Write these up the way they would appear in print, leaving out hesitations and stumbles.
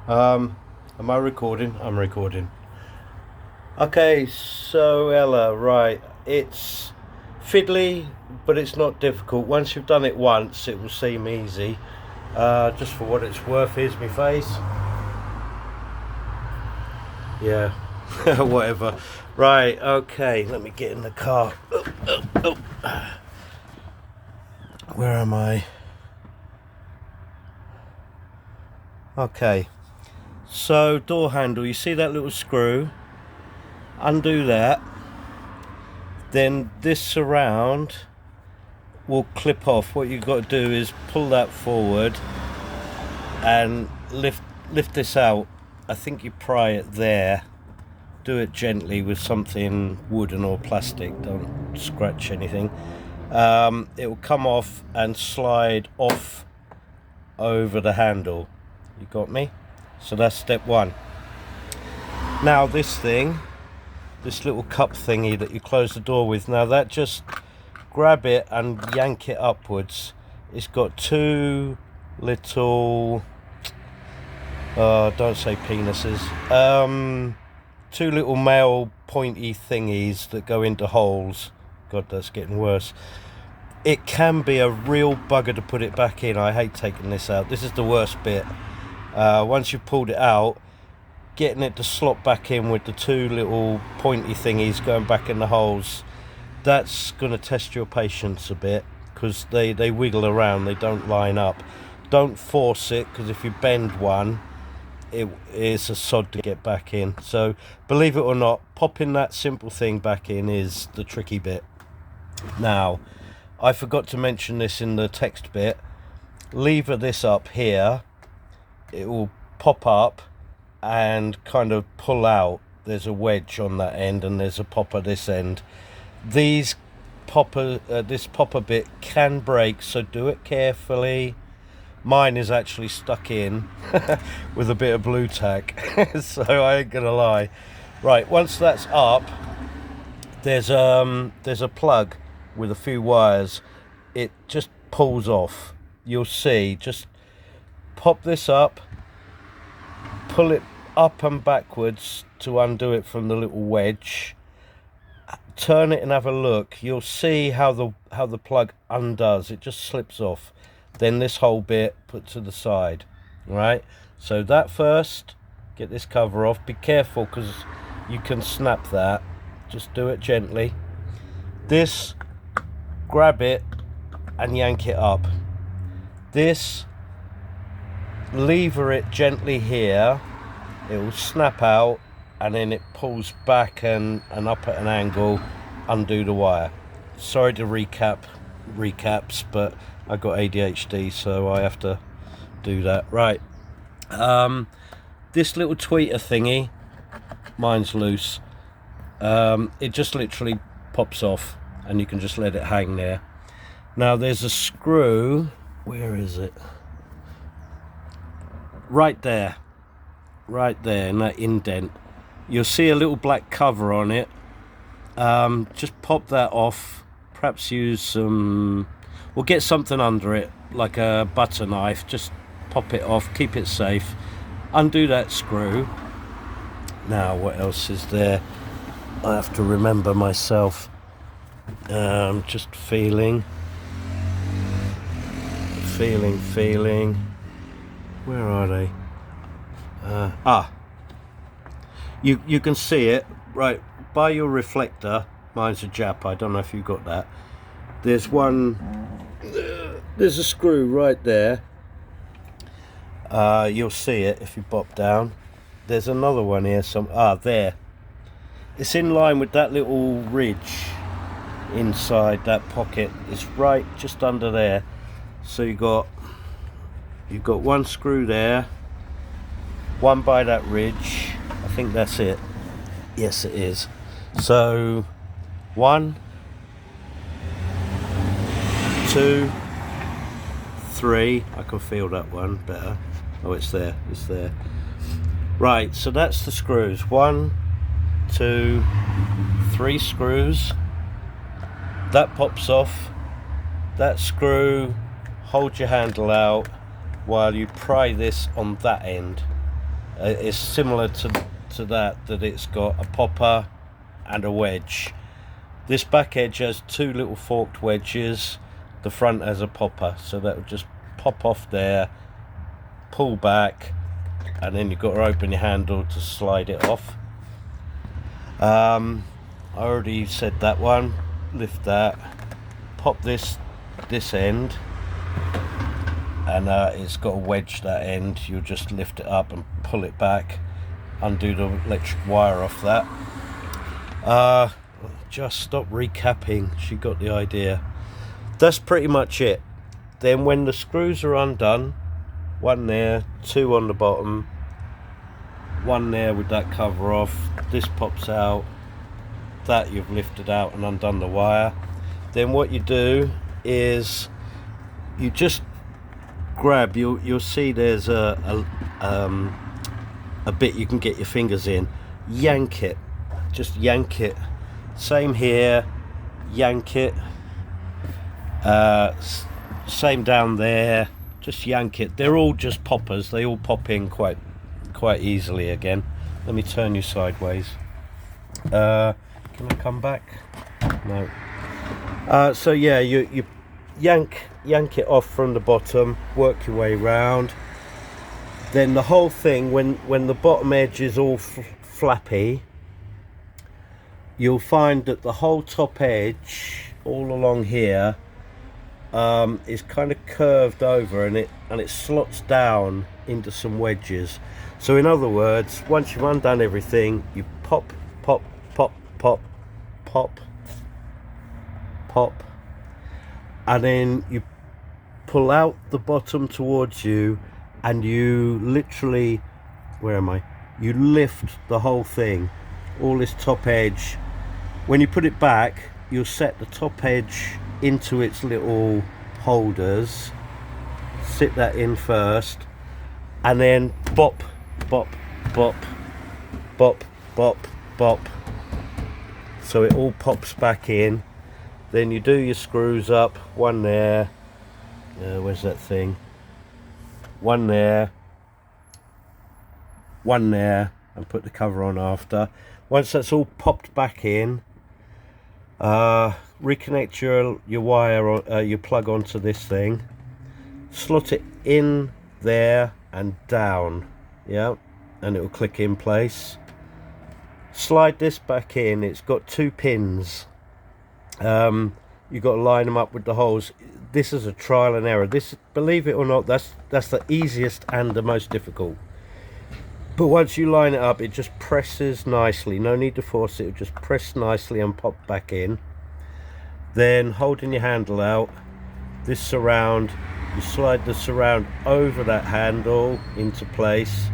Am I recording? I'm recording. Okay, so Ella, right, it's fiddly, but it's not difficult. Once you've done it once, it will seem easy. Just for what it's worth, here's my face. Yeah, whatever. Right, okay, let me get in the car. Where am I? Okay, so door handle, you see that little screw? Undo that, then this surround will clip off. What you've got to do is pull that forward and lift this out. I think you pry it there. Do it gently with something wooden or plastic, don't scratch anything. It will come off and slide off over the handle. You got me? So that's step one. Now this thing, this little cup thingy that you close the door with, now that just grab it and yank it upwards. It's got two little don't say penises, two little male pointy thingies that go into holes. God, that's getting worse. It can be a real bugger to put it back in. I hate taking this out. This is the worst bit. Once you've pulled it out, getting it to slot back in with the two little pointy thingies going back in the holes, that's going to test your patience a bit, because they wiggle around, they don't line up. Don't force it, because if you bend one, it is a sod to get back in. So believe it or not, popping that simple thing back in is the tricky bit. Now, I forgot to mention this in the text bit. Lever this up here, it will pop up and kind of pull out. There's a wedge on that end and there's a popper this end. This popper bit can break, so do it carefully. Mine is actually stuck in with a bit of blue tack, so I ain't gonna lie. Right, once that's up, there's a plug with a few wires. It just pulls off. You'll see, just pop this up, pull it up and backwards to undo it from the little wedge, turn it and have a look. You'll see how the plug undoes. It just slips off. Then this whole bit put to the side. Right, so that first, get this cover off. Be careful, because you can snap that. Just do it gently. This, grab it and yank it up. This, lever it gently here, it will snap out, and then it pulls back and up at an angle, undo the wire. Sorry to recaps, but I got ADHD, so I have to do that. Right, this little tweeter thingy, mine's loose. It just literally pops off and you can just let it hang there. Now there's a screw, where is it? Right there in that indent. You'll see a little black cover on it. Just pop that off. Perhaps use some, we'll get something under it, like a butter knife. Just pop it off, keep it safe. Undo that screw. Now what else is there? I have to remember myself. Just feeling. Where are they? You can see it right by your reflector. Mine's a Jap, I don't know if you got that. There's a screw right there. You'll see it if you pop down. There's another one here, there. It's in line with that little ridge inside that pocket. It's right just under there. So you've got one screw there, one by that ridge. I think that's it. Yes, it is. So 1, 2, 3. I can feel that one better. Oh, it's there. Right, so that's the screws. 1, 2, 3 screws. That pops off. That screw, hold your handle out while you pry this on that end. It's similar to that it's got a popper and a wedge. This back edge has two little forked wedges, the front has a popper, so that will just pop off there, pull back, and then you've got to open your handle to slide it off. I already said that one. Lift that, pop this end, and it's got a wedge that end. You'll just lift it up and pull it back, undo the electric wire off that. Just stop recapping, she got the idea. That's pretty much it. Then when the screws are undone, one there, two on the bottom, one there with that cover off, this pops out, that you've lifted out and undone the wire. Then what you do is you just grab, you'll see there's a bit you can get your fingers in, yank it, just yank it. Same here, yank it. Same down there, just yank it. They're all just poppers, they all pop in quite easily again. Let me turn you sideways. Can I come back? No. So yeah, you yank it off from the bottom, work your way round. Then the whole thing, when the bottom edge is all flappy, you'll find that the whole top edge all along here is kind of curved over, and it slots down into some wedges. So in other words, once you've undone everything, you pop, pop, pop, pop, pop, pop, and then you pull out the bottom towards you, and you literally, where am I? You lift the whole thing, all this top edge. When you put it back, you'll set the top edge into its little holders, sit that in first, and then bop, bop, bop, bop, bop, bop, so it all pops back in. Then you do your screws up, one there, where's that thing, one there, and put the cover on after. Once that's all popped back in, reconnect your wire, or your plug onto this thing, slot it in there and down, yeah, and it will click in place. Slide this back in. It's got two pins. You've got to line them up with the holes. This is a trial and error. This, believe it or not, that's the easiest and the most difficult. But once you line it up, it just presses nicely. No need to force it. It just press nicely and pop back in. Then holding your handle out, this surround, you slide the surround over that handle into place,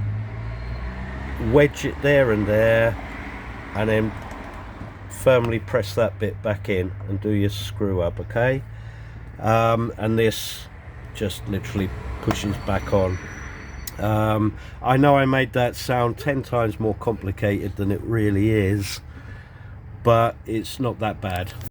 wedge it there and there, and then firmly press that bit back in and do your screw up, okay? And this just literally pushes back on. I know I made that sound 10 times more complicated than it really is, but it's not that bad.